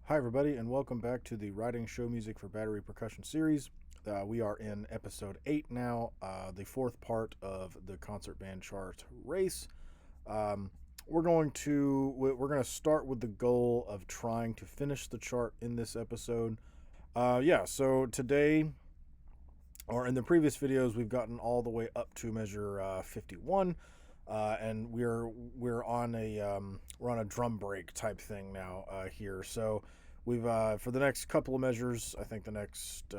Hi, everybody, and welcome back to the Writing Show Music for Battery Percussion Series. We are in episode 8 now, the fourth part of the concert band chart race. We're going to start with the goal of trying to finish the chart in this episode. So today, or in the previous videos, we've gotten all the way up to measure 51. And we're on a drum break type thing now here. So we've for the next couple of measures, I think the next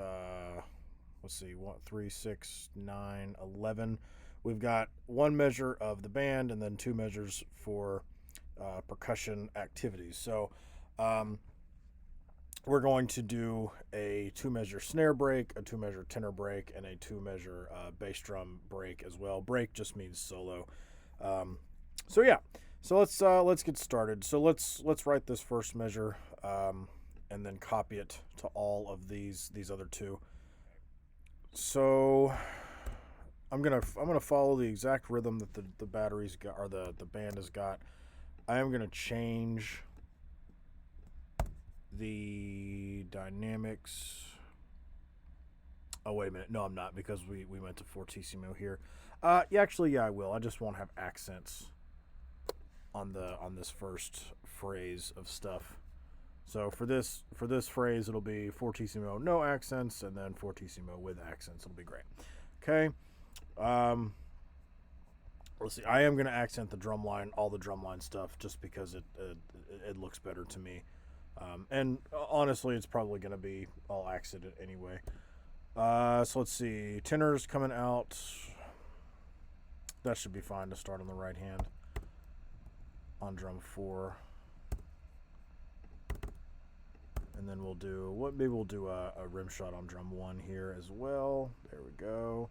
let's see, 1, 3, 6, 9, 11. We've got one measure of the band and then two measures for percussion activities. So we're going to do a 2-measure snare break, a 2-measure tenor break, and a 2-measure bass drum break as well. Break just means solo. So let's get started. So let's write this first measure, and then copy it to all of these other two. So I'm gonna follow the exact rhythm that the batteries got, or the band has got. I am gonna change the dynamics. Oh, wait a minute. No, I'm not, because we went to fortissimo here. Actually, I will. I just won't have accents on this first phrase of stuff. So for this phrase, it'll be fortissimo no accents, and then fortissimo with accents. It'll be great. Okay. Let's see. I am going to accent the drum line, all the drum line stuff, just because it looks better to me. And honestly, it's probably going to be all accented anyway. So let's see. Tenors coming out. That should be fine to start on the right hand. On drum 4. And then we'll do maybe we'll do a rim shot on drum 1 here as well. There we go.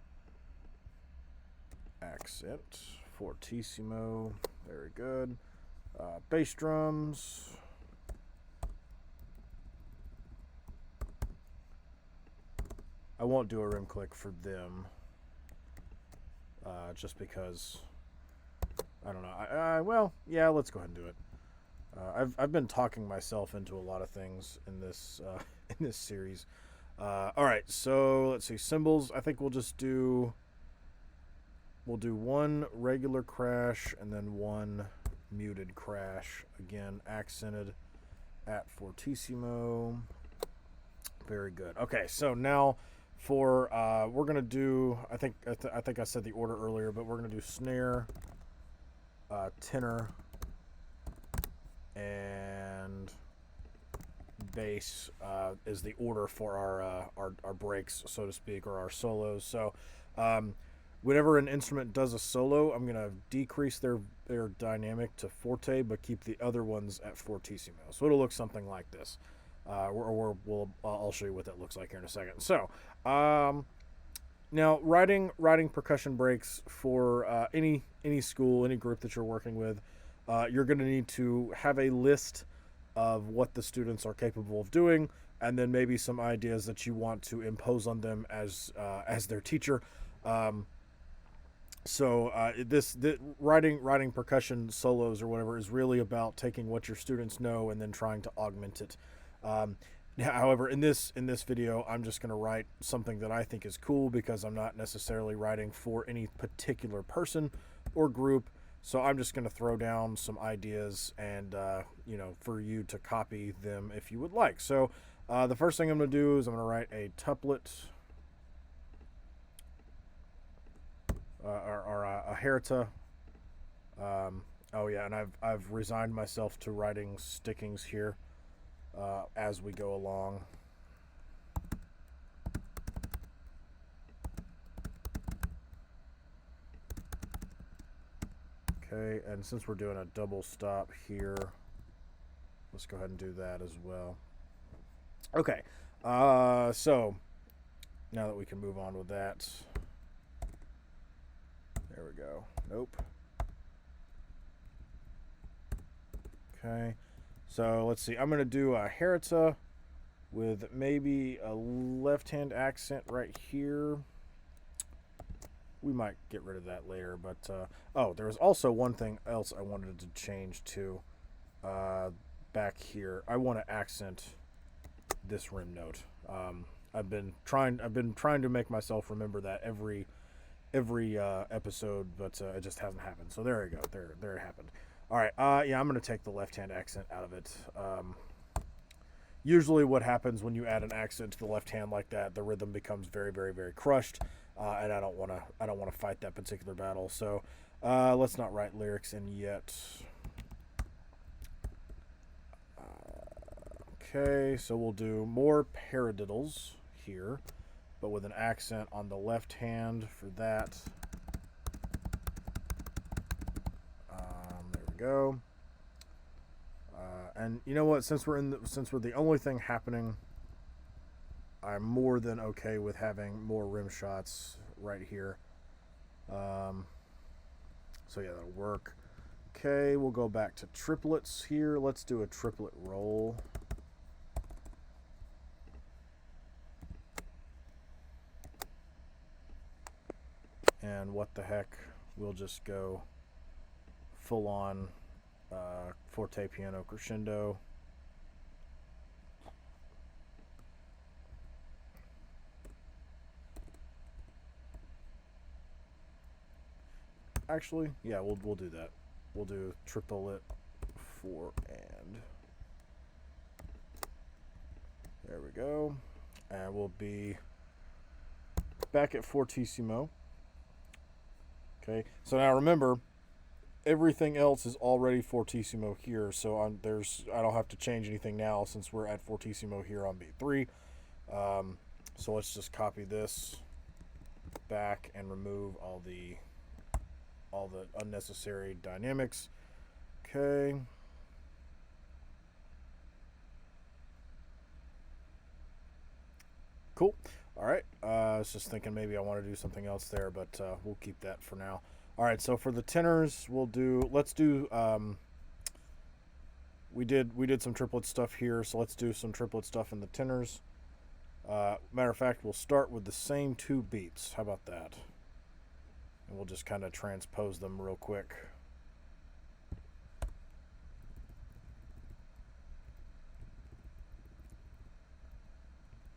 Accent. Fortissimo. Very good. Bass drums. I won't do a rim click for them, just because I don't know. Well, yeah, let's go ahead and do it. I've been talking myself into a lot of things in this in this series. All right, so let's see, cymbals. I think we'll do one regular crash and then one muted crash. Again, accented at fortissimo. Very good. Okay, so now for we're gonna do. I think I said the order earlier, but we're gonna do snare, tenor, and bass is the order for our breaks, so to speak, or our solos. So whenever an instrument does a solo, I'm going to decrease their dynamic to forte, but keep the other ones at fortissimo. So it'll look something like this. I'll show you what that looks like here in a second. So now writing percussion breaks for any school, any group that you're working with, you're going to need to have a list of what the students are capable of doing, and then maybe some ideas that you want to impose on them as their teacher. This writing percussion solos or whatever is really about taking what your students know and then trying to augment it. However, in this video, I'm just going to write something that I think is cool, because I'm not necessarily writing for any particular person or group. So I'm just going to throw down some ideas and, for you to copy them if you would like. So the first thing I'm going to do is I'm going to write a tuplet, or a herita. And I've resigned myself to writing stickings here as we go along. Okay, and since we're doing a double stop here, let's go ahead and do that as well. Okay, so now that we can move on with that. There we go. Nope. Okay, so let's see. I'm going to do a herita with maybe a left-hand accent right here. We might get rid of that later, but there was also one thing else I wanted to change to. back here, I want to accent this rim note. I've been trying to make myself remember that every episode, but it just hasn't happened. So there you go. There it happened. All right. Yeah, I'm gonna take the left hand accent out of it. Usually, what happens when you add an accent to the left hand like that, the rhythm becomes very, very, very crushed, and I don't wanna fight that particular battle. So let's not write lyrics in yet. Okay, so we'll do more paradiddles here, but with an accent on the left hand for that. There we go. And you know what? Since we're the only thing happening, I'm more than okay with having more rim shots right here. So yeah, that'll work. Okay, we'll go back to triplets here. Let's do a triplet roll. And what the heck, we'll just go full on forte piano crescendo. Actually, yeah, we'll do that. We'll do triplet 4 and there we go. And we'll be back at fortissimo. Okay, so now remember, everything else is already fortissimo here, so I don't have to change anything now since we're at fortissimo here on beat 3. So let's just copy this back and remove all the unnecessary dynamics. Okay. Cool. All right. I was just thinking maybe I want to do something else there, but we'll keep that for now. All right. So for the tenors, let's do. We did some triplet stuff here, so let's do some triplet stuff in the tenors. Matter of fact, we'll start with the same 2 beats. How about that? And we'll just kind of transpose them real quick.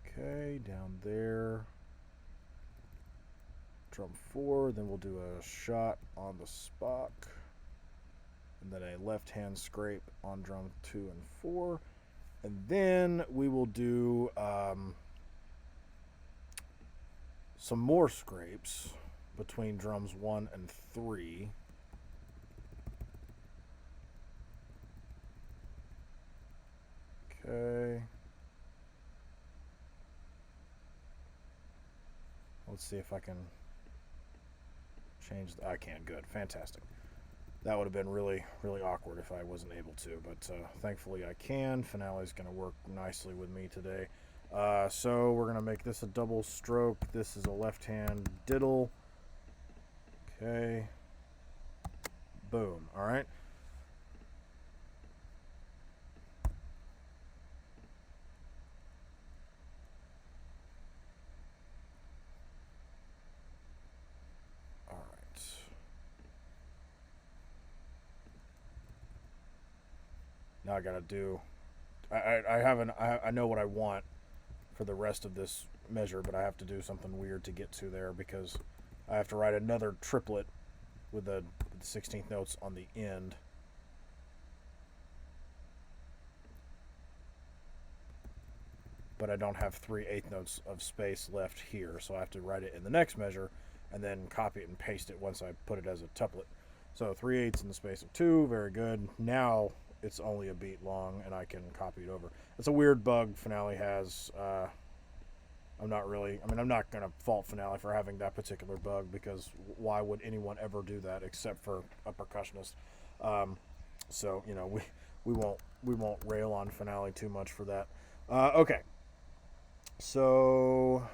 Okay, down there. Drum 4, then we'll do a shot on the Spock. And then a left hand scrape on drum 2 and 4. And then we will do some more scrapes between drums 1 and 3. Okay. Let's see if I can change. I can. Good. Fantastic. That would have been really, really awkward if I wasn't able to, but thankfully I can. Finale's going to work nicely with me today. So we're going to make this a double stroke. This is a left hand diddle. Okay. Boom. All right. All right. Now I got to do. I know what I want for the rest of this measure, but I have to do something weird to get to there because I have to write another triplet with the 16th notes on the end. But I don't have 3/8 notes of space left here, so I have to write it in the next measure and then copy it and paste it once I put it as a tuplet. So 3/8 in the space of 2, very good. Now it's only a beat long and I can copy it over. It's a weird bug Finale has. I'm not going to fault Finale for having that particular bug because why would anyone ever do that except for a percussionist? So, you know, we won't rail on Finale too much for that. Okay. So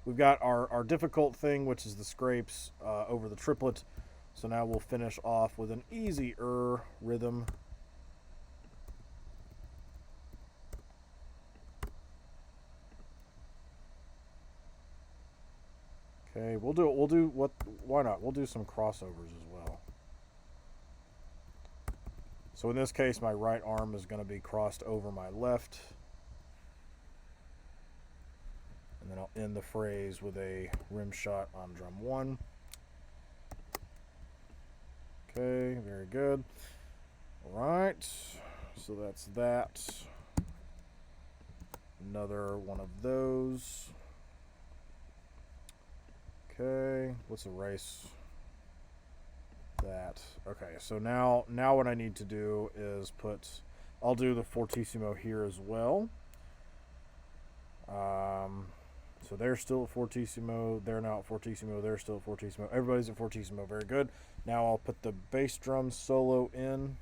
we've got our difficult thing, which is the scrapes over the triplet. So now we'll finish off with an easier rhythm. Okay, why not? We'll do some crossovers as well. So in this case, my right arm is going to be crossed over my left. And then I'll end the phrase with a rim shot on drum 1. Okay, very good. All right, so that's that. Another one of those. Okay, let's erase that. Okay, so now what I need to do is I'll do the fortissimo here as well. So they're still at fortissimo, they're now at fortissimo, they're still at fortissimo, everybody's at fortissimo, very good. Now I'll put the bass drum solo in.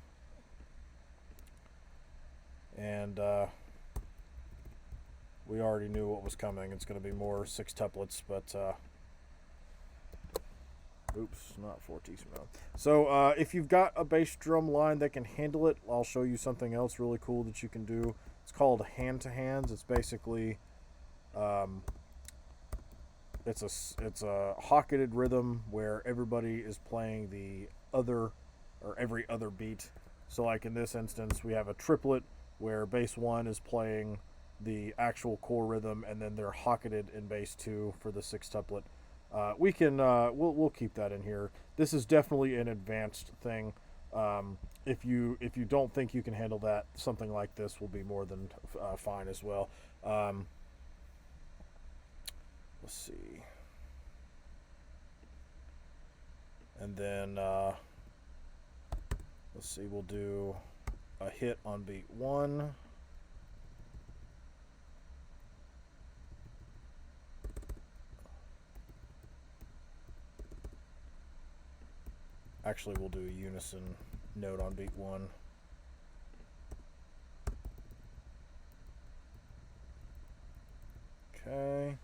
And we already knew what was coming. It's going to be more sextuplets, but oops, not fortissimo. So if you've got a bass drum line that can handle it, I'll show you something else really cool that you can do. It's called hand-to-hands. It's basically it's a hocketed rhythm where everybody is playing the other or every other beat. So like in this instance, we have a triplet where bass 1 is playing the actual core rhythm, and then they're hocketed in bass 2 for the sextuplet. We can we'll keep that in here. This is definitely an advanced thing. If you don't think you can handle that, something like this will be more than fine as well. Let's see, and then let's see. We'll do a hit on beat 1. Actually, we'll do a unison note on beat 1. Okay.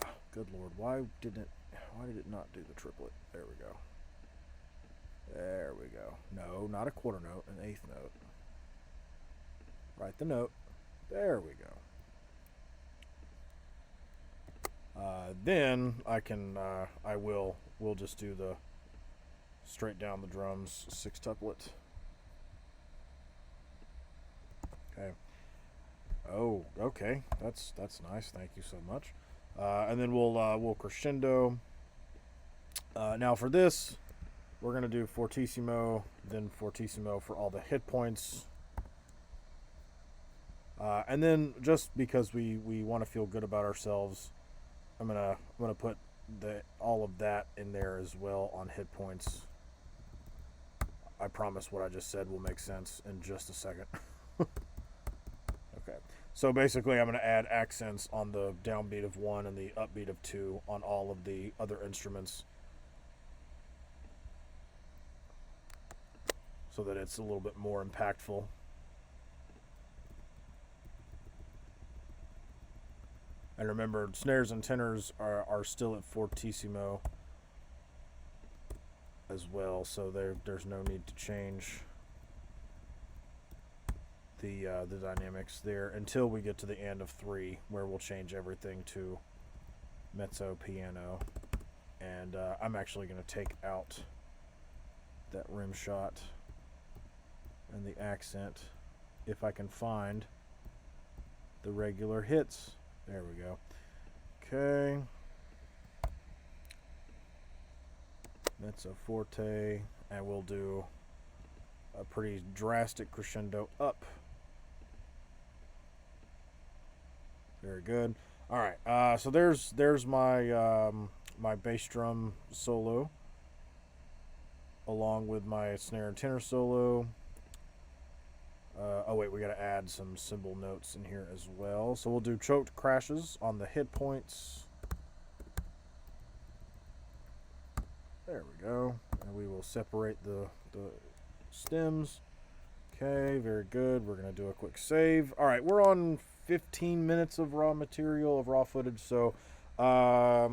Oh, good Lord, why did it not do the triplet? There we go. There we go. No, not a quarter note, an eighth note. Write the note. There we go. Then we'll just do the straight down the drums sextuplet. Okay. Oh, okay. That's nice. Thank you so much. And then we'll crescendo. Now for this, we're gonna do fortissimo, then fortissimo for all the hit points. And then just because we want to feel good about ourselves, I'm gonna put all of that in there as well on hit points. I promise what I just said will make sense in just a second. Okay, so basically I'm going to add accents on the downbeat of 1 and the upbeat of 2 on all of the other instruments, so that it's a little bit more impactful. And remember, snares and tenors are still at fortissimo as well, so there's no need to change the dynamics there until we get to the end of 3, where we'll change everything to mezzo piano. And I'm actually going to take out that rim shot and the accent if I can find the regular hits. There we go. Okay. Mezzo forte, and we'll do a pretty drastic crescendo up. Very good. All right. So there's my my bass drum solo, along with my snare and tenor solo. Oh wait, we got to add some cymbal notes in here as well. So we'll do choked crashes on the hit points. There we go. And we will separate the stems. Okay, very good. We're going to do a quick save. All right, we're on 15 minutes of raw material, of raw footage. So, yeah,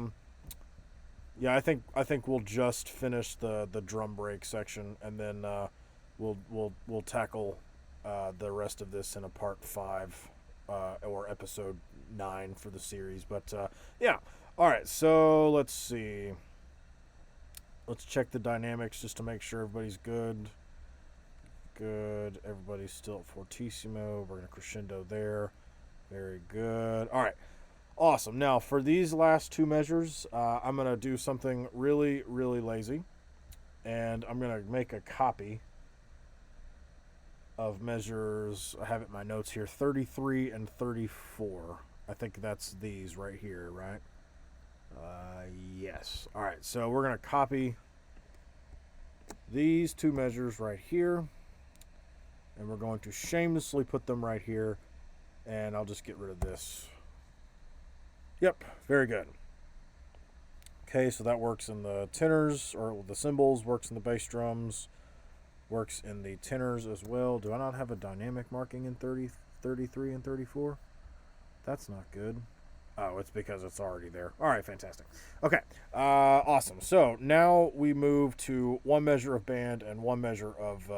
I think we'll just finish the drum break section, and then we'll tackle the rest of this in a part 5 or episode 9 for the series. But yeah, all right. So let's see. Let's check the dynamics just to make sure everybody's good. good. Everybody's still at fortissimo. We're going to crescendo there. Very good. All right. Awesome. Now, for these last two measures, I'm going to do something really, really lazy. And I'm going to make a copy of measures. I have it in my notes here, 33 and 34. I think that's these right here, right? Yes. All right. So we're going to copy these two measures right here. And we're going to shamelessly put them right here. And I'll just get rid of this. Yep. Very good. Okay, so that works in the tenors, or the cymbals, works in the bass drums, works in the tenors as well. Do I not have a dynamic marking in 33 and 34? That's not good. Oh, it's because it's already there. All right, fantastic. Okay, awesome. So now we move to one measure of band and one measure of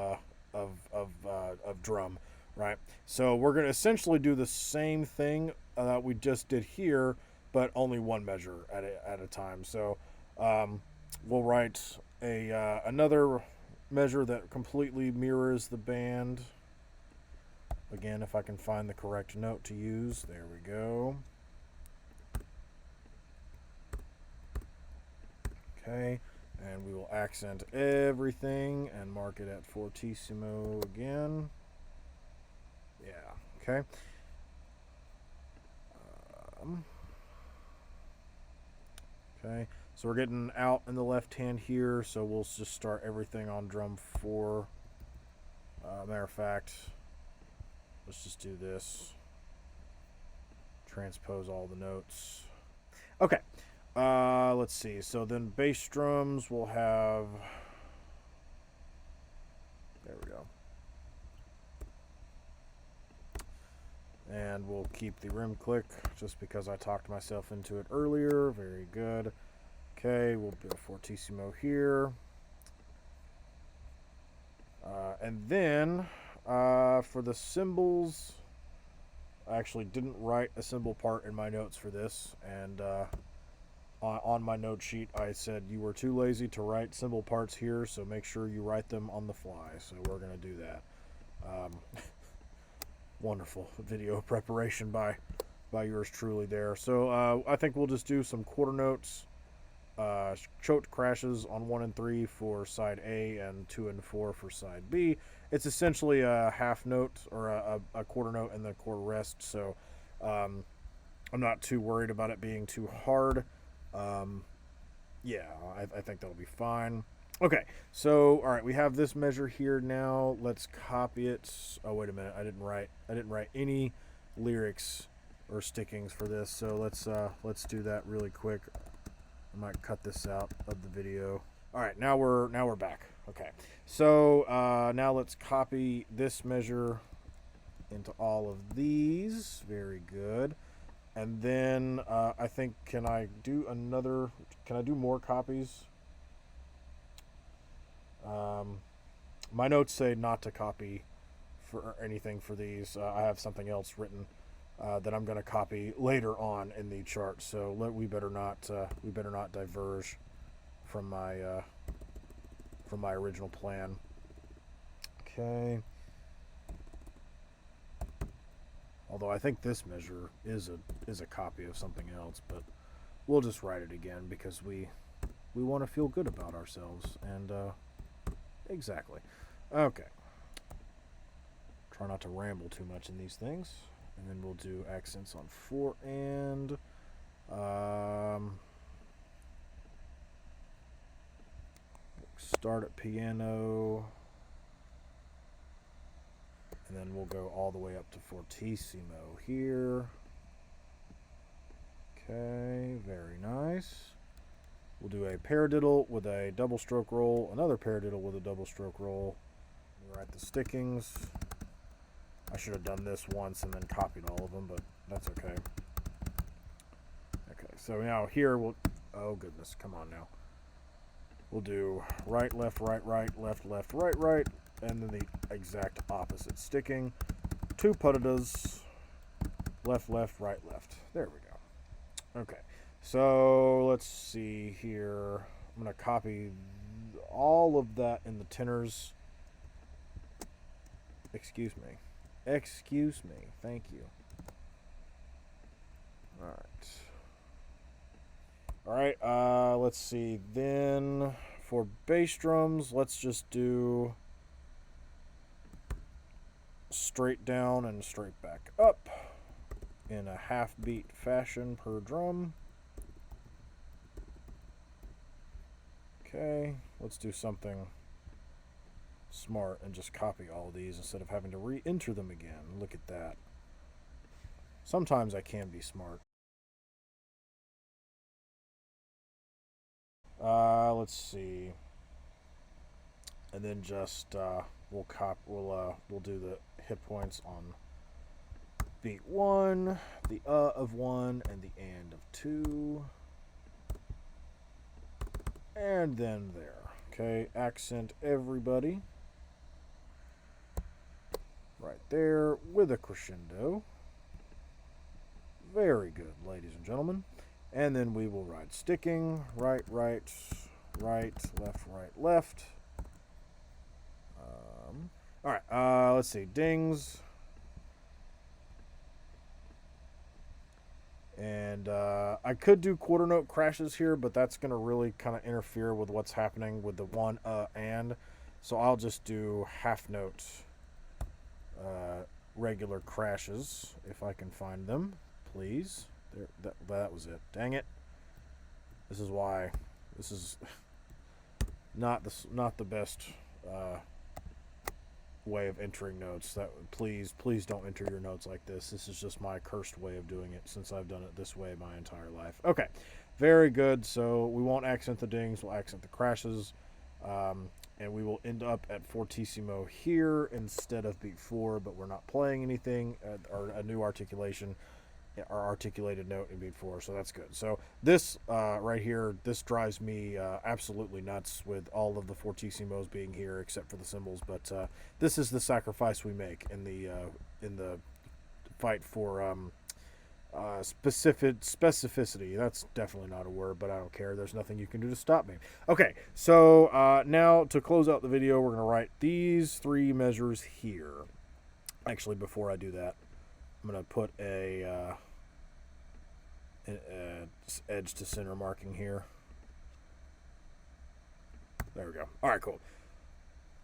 drum, right? So we're going to essentially do the same thing that we just did here, but only one measure at a time. So we'll write another measure that completely mirrors the band. Again, if I can find the correct note to use. There we go. Okay, and we will accent everything and mark it at fortissimo again. Yeah, okay. Okay, so we're getting out in the left hand here, so we'll just start everything on drum 4. Matter of fact, let's just do this. Transpose all the notes. Okay, let's see. So then bass drums will have... There we go. And we'll keep the rim click just because I talked myself into it earlier. Very good. Okay, we'll do a fortissimo here. And then for the cymbals, I actually didn't write a cymbal part in my notes for this. And on my note sheet, I said you were too lazy to write cymbal parts here, so make sure you write them on the fly. So we're going to do that. Wonderful video preparation by yours truly there. So I think we'll just do some quarter notes, choked crashes on 1 and 3 for side A and 2 and 4 for side B. It's essentially a half note or a quarter note and the quarter rest. So I'm not too worried about it being too hard. Yeah, I think that'll be fine. Okay, so all right, we have this measure here now. Let's copy it. Oh, wait a minute, I didn't write any lyrics or stickings for this. So let's do that really quick. I might cut this out of the video. All right, now we're back. Okay, so now let's copy this measure into all of these. Very good. And then I think can I do more copies? My notes say not to copy for anything for these. I have something else written that I'm going to copy later on in the chart. So we better not diverge from my original plan. Okay. Although I think this measure is a copy of something else, but we'll just write it again because we want to feel good about ourselves. And exactly. Okay. Try not to ramble too much in these things. And then we'll do accents on 4 and start at piano. And then we'll go all the way up to fortissimo here. Okay, very nice. We'll do a paradiddle with a double stroke roll, another paradiddle with a double stroke roll. We write the stickings. I should have done this once and then copied all of them, but that's okay. Okay, so now here we'll... Oh, goodness, come on now. We'll do right, left, right, left, right, right, and then the exact opposite sticking. 2 putadas, left, right, left. There we go. Okay, so let's see here. I'm going to copy all of that in the tenors. Excuse me. Excuse me. Thank you. All right. Let's see. Then for bass drums, let's just do straight down and straight back up in a half beat fashion per drum. Okay, let's do something smart and just copy all of these instead of having to re-enter them again. Look at that. Sometimes I can be smart. Let's see. And then just we'll do the hit points on beat 1, the of 1, and the and of 2. And then there. Okay, accent everybody. Right there with a crescendo. Very good, ladies and gentlemen. And then we will ride sticking. Right, right, right, left, right, left. All right, let's see. Dings. And I could do quarter note crashes here, but that's going to really kind of interfere with what's happening with the one and. So I'll just do half note regular crashes if I can find them, please. There, that was it. Dang it. This is why. This is not the best way of entering notes. That please don't enter your notes like this. This is just my cursed way of doing it since I've done it this way my entire life. Okay, very good. So we won't accent the dings, we'll accent the crashes, and we will end up at fortissimo here instead of beat 4, but we're not playing anything or a new articulation or articulated note in beat 4, so that's good. So this right here, this drives me absolutely nuts with all of the fortissimos being here except for the cymbals, but this is the sacrifice we make in the fight for specificity. That's definitely not a word, but I don't care. There's nothing you can do to stop me. Okay, so now to close out the video, we're going to write these 3 measures here. Actually, before I do that, I'm going to put a edge to center marking here. There we go. All right, cool.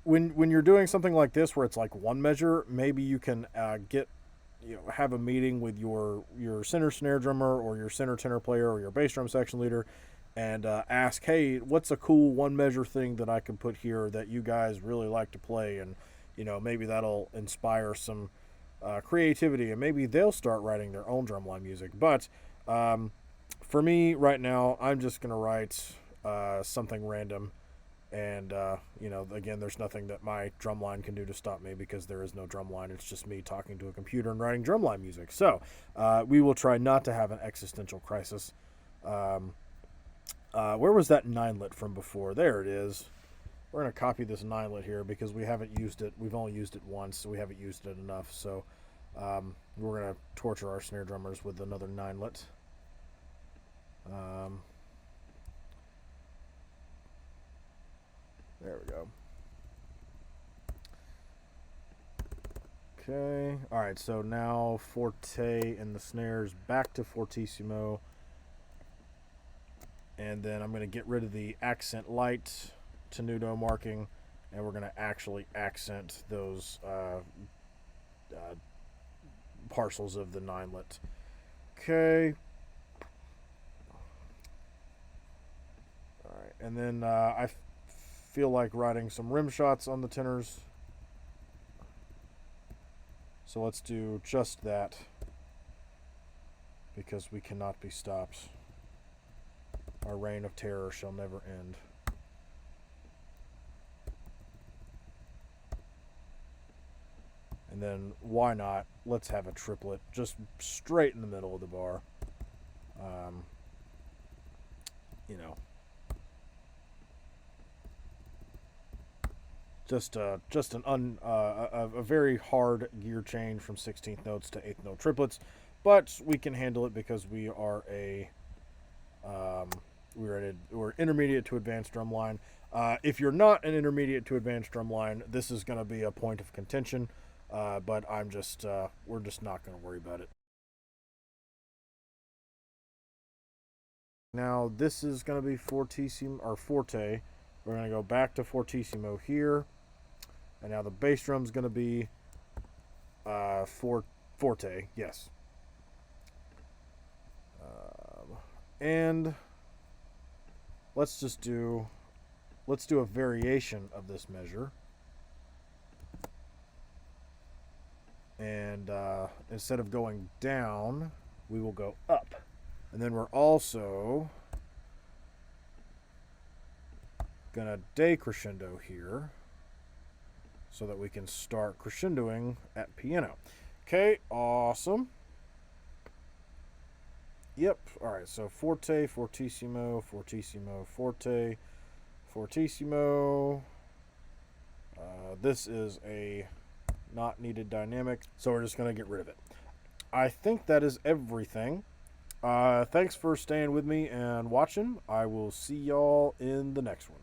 When you're doing something like this where it's like 1 measure, maybe you can have a meeting with your center snare drummer or your center tenor player or your bass drum section leader and ask, hey, what's a cool 1 measure thing that I can put here that you guys really like to play, and maybe that'll inspire some creativity, and maybe they'll start writing their own drumline music. But for me right now, I'm just going to write something random, and again, there's nothing that my drumline can do to stop me because there is no drumline. It's just me talking to a computer and writing drumline music. So we will try not to have an existential crisis. Where was that 9-lit from before? There it is. We're going to copy this 9-lit here because we haven't used it. We've only used it once, so we haven't used it enough. So we're going to torture our snare drummers with another 9-lit. There we go. Okay. All right, so now forte in the snares, back to fortissimo. And then I'm going to get rid of the accent light tenuto marking, and we're going to actually accent those parcels of the 9-lit. Okay. All right, and then I feel like writing some rim shots on the tenors. So let's do just that because we cannot be stopped. Our reign of terror shall never end. And then, why not? Let's have a triplet just straight in the middle of the bar. Just a very hard gear change from 16th notes to 8th note triplets, but we can handle it because we are we're intermediate to advanced drumline. If you're not an intermediate to advanced drumline, this is going to be a point of contention. but we're just not going to worry about it. Now this is going to be fortissimo or forte. We're going to go back to fortissimo here, and now the bass drum is going to be forte. Yes. And let's do a variation of this measure. And instead of going down, we will go up. And then we're also gonna decrescendo here so that we can start crescendoing at piano. Okay, awesome. Yep. All right. So forte, fortissimo, fortissimo, forte, fortissimo. This is a not needed dynamic, so we're just going to get rid of it. I think that is everything. Thanks for staying with me and watching. I will see y'all in the next one.